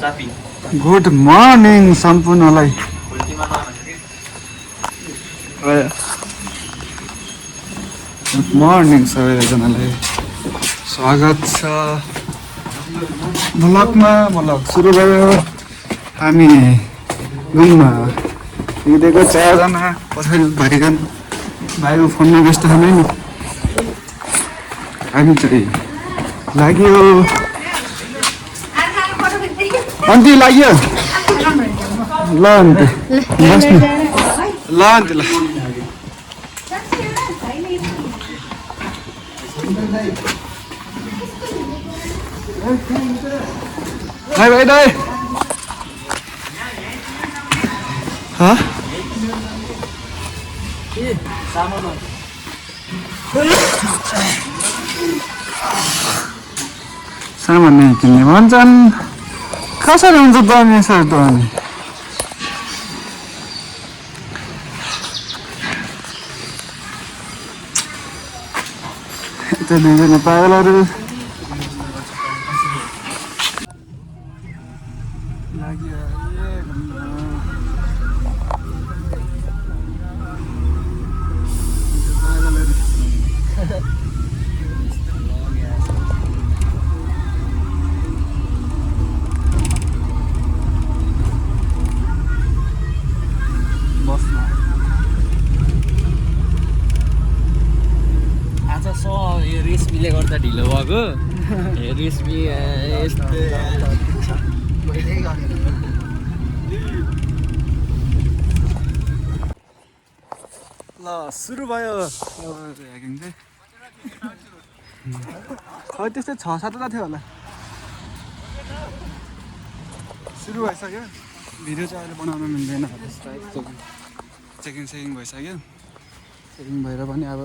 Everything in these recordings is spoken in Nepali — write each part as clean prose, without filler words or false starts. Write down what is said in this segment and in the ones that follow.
गुड मर्निङ सम्पूर्णलाई। गुड मर्निङ सबैजनालाई, स्वागत छ भ्लगमा। भ्लग सुरु भयो। हामी घुम्न हिँडेको 4 जना पछाडि भरिकन भाइको फोनमा व्यस्त छौँ नि। हामी चाहिँ लाग्यो अन्ति लाग्यो ल अन्ति बस्नु ल अन्ति ल भाइ भाइ दाइ सामान नै किन्ने भन्छन्। कसरी हुन्छ त अनि सर त अनि यता दुईजना पागलहरू रेसमीले गर्दा ढिलो भएको। रेसमी यस्तो ल सुरु भयो ह्याकिङ चाहिँ। खै त्यस्तै 6-7 थियो होला। सुरु भइसक्यो। भिडियो चाहिँ अहिले बनाउन मिल्दैन। चेकिङ भइसक्यो। चेकिङ भएर पनि अब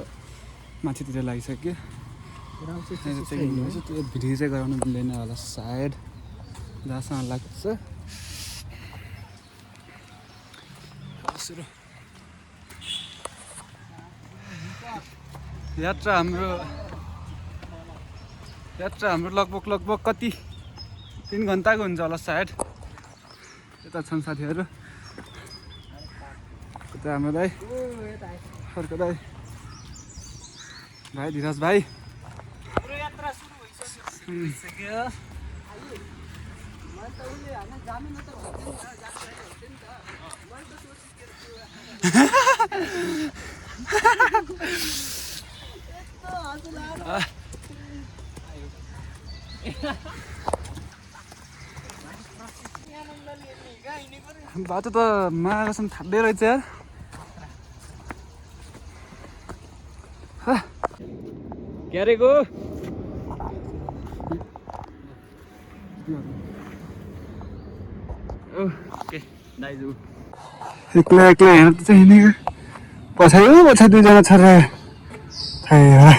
माथितिर लागिसक्यो। चेकिङ भएपछि त्यो भिडियो चाहिँ गराउनु मिल्दैन होला सायद, जहाँसम्म लाग्छ। सुरु यात्रा हाम्रो लगभग कति 3 घन्टाको हुन्छ होला सायद। यता छन् साथीहरू। यता हाम्रो दाइ, अर्को दाइ, भाइ धीरज भाइ। यात्रा सुरु भइसक्यो। बाटो त मागासम्म थाप्दै रहेछ यार। क्यारेको ओके दाइजु एक्लै हेर्नु चाहिँ हिँडेको। पछाडि दुईजना छोरा थाहा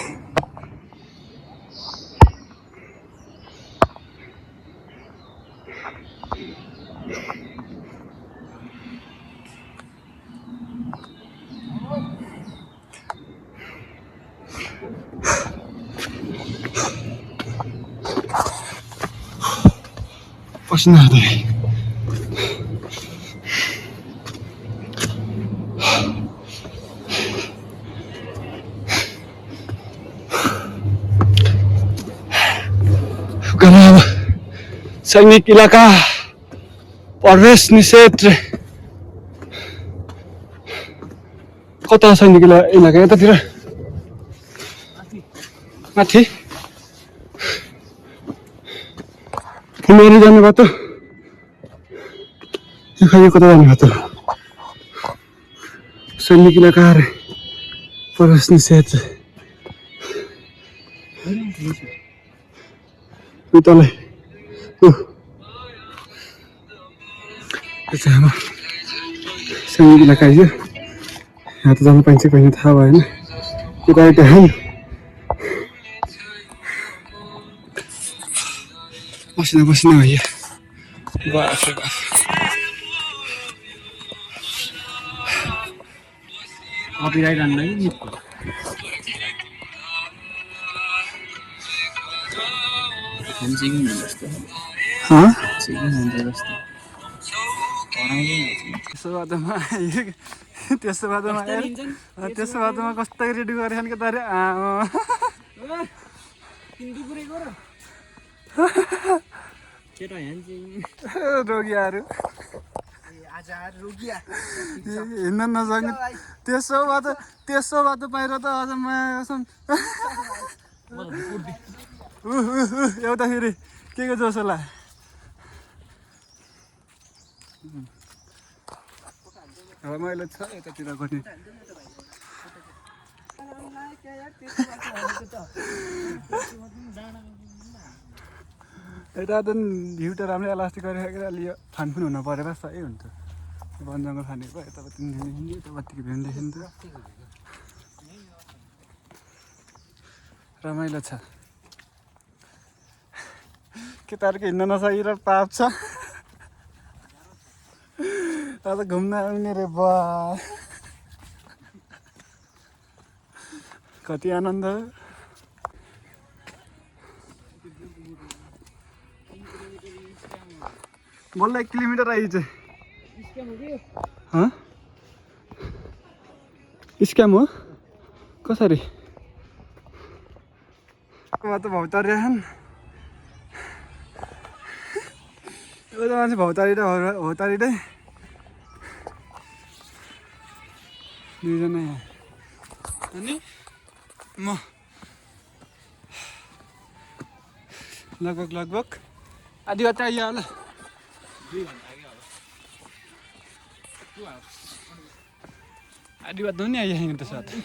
पसिना आउँदै। सैनिक इलाका प्रवेश निषेध। कता सैनिक इलाका यतातिर माथि फुलबारी जाने बाटो। यो कता जाने बाटो? सैनिक इलाका प्रवेश निषेध। उतालाई हाम्रो सैनिक इलाका आइयो। यहाँ त जानु पाइन्छ कहिले थाहा भएन। उता त्यहाँ पसिना भयो। कपिराइट हान्दै त्यसो बाटोमा त्यसो बाटोमा कस्तो रेडी गरेछन् के त अरे रोगियाहरू हिँड्न नसक्ने त्यसो बाटो बाहिर त अझ माया एउटा फेरि के जोस होला रमाइलो छ यतातिर पनि यता त भ्यू त राम्रै इलास्टिक गरिसकेर अलि फानफुन हुन परेर सही हुन्छ वन जङ्गल फानेको यतापट्टि यतापट्टिको भ्यू देखिन्छ रमाइलो छ केटाहरूको हिँड्न नसकेर पाप छ आज घुम्न आउने रे बा कति आनन्द बोल्दा 1 किलोमिटर आइज स्क्याम हो कसरी त भौतारी एउटा मान्छे भौतारी नै दुईजना यहाँ अनि म लगभग आधी बाटो आइयो होला आधी बाटो नि आइहाल्यो त्यसो भए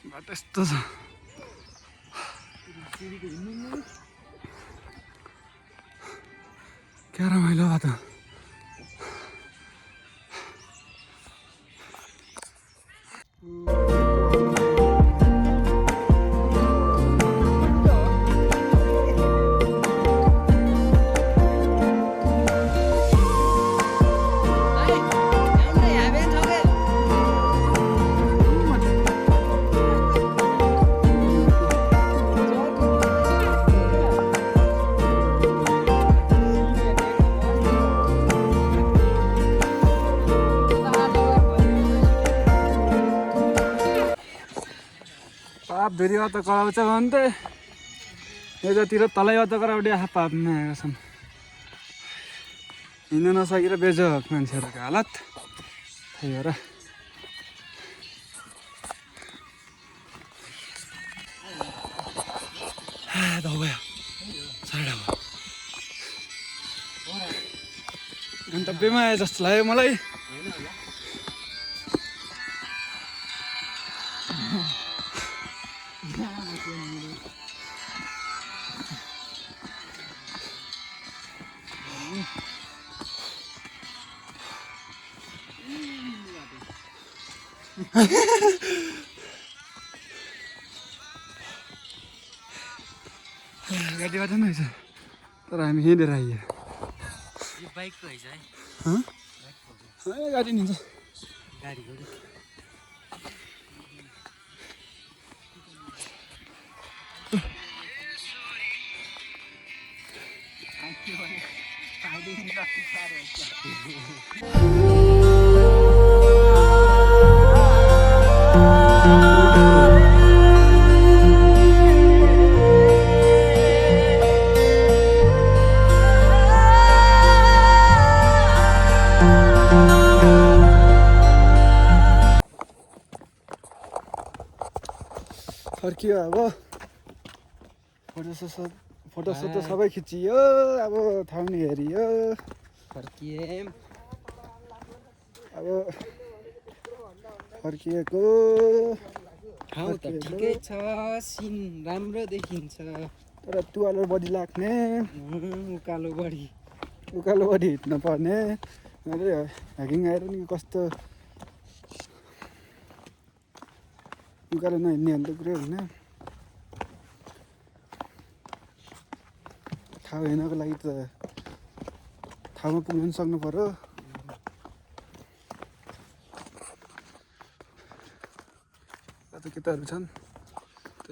बाटो यस्तो छ क्या रमाइलो बाटो पाप धेरै बात कराउँछ भन्थे यतातिर तलै बात कराउँदै आहा पाप नआएको छन् हिँड्न नसकेर बेजोक मान्छेहरूको हालत त्यही भएर भयो साढे भयो गन्तव्यमा आए जस्तो लाग्यो मलाई गाडीबाट पनि रहेछ तर हामी हिँडेर आइयो यो बाइकको हैछ है गाडी हिँड्छ गाडीको फर्कियो अब फोटो सोटो सबै खिचियो अब ठाउँ नि हेरियो फर्किए अब फर्किएको ठाउँ त ठिकै छ सिन राम्रो देखिन्छ तर तुवालो बढी लाग्ने उकालो बढी हिँड्न पर्ने अरे हाइकिङ आएर नि कस्तो उकालो नहिँड्ने अन्त कुरो होइन ठाउँ हेर्नको लागि त ठाउँमा पुग्नु पनि सक्नु पर्यो कता केटाहरू छन्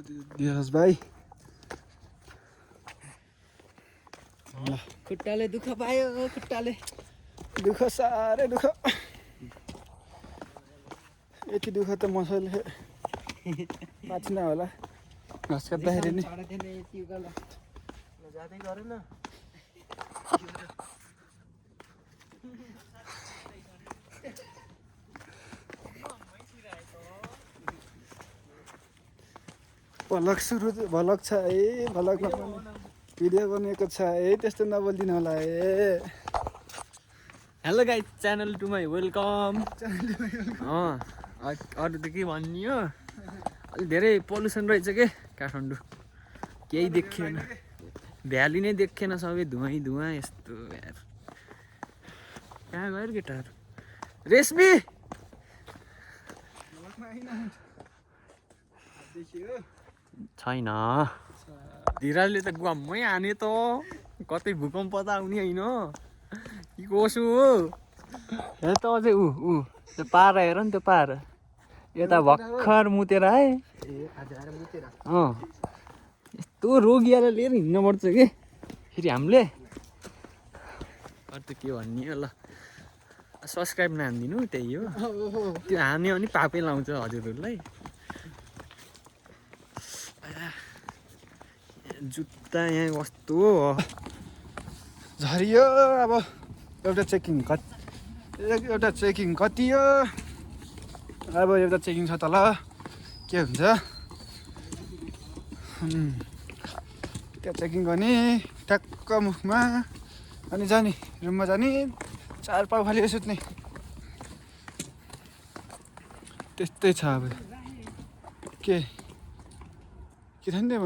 दियोस् भाइ ल खुट्टाले दुःख पायो खुट्टाले दुःख साह्रै दुःख यति दुःख त मसले पाँच्न होला घाँस काट्दाखेरि नि जाँदै गरेन भलक छ है भलकमा भिडियो बनिएको छ है त्यस्तो नबोलिदिनु होला है hello guys channel to my welcome अरू त के भन्ने हो अलिक धेरै पल्युसन रहेछ के काठमाडौँ केही देखिएन भ्याली नै देखिएन सबै धुवै धुवा यस्तो यार कहाँ गयो केटाहरू रेशमी छैन धिराजले त गुम्मै हाने त कतै भूकम्प त आउने होइन कि कसो हो हेर त अझै त्यो पारा हेर नि त्यो पारा यता भर्खर मुतेर आए यस्तो रोगियालाई लिएर हिँड्नुपर्छ कि फेरि हामीले अरू त के भन्ने हो ल सब्सक्राइब नहानिदिनु त्यही हो त्यो हान्यो भने पापै लाउँछ हजुरहरूलाई जुत्ता यहाँ कस्तो हो झरियो अब एउटा चेकिङ कति हो अब एउटा चेकिङ छ तल के हुन्छ त्यहाँ चेकिङ गर्ने ट्याक्क मुखमा अनि जाने रुममा जाने 4 पाउ खालि सुत्ने त्यस्तै छ अब के थियो नि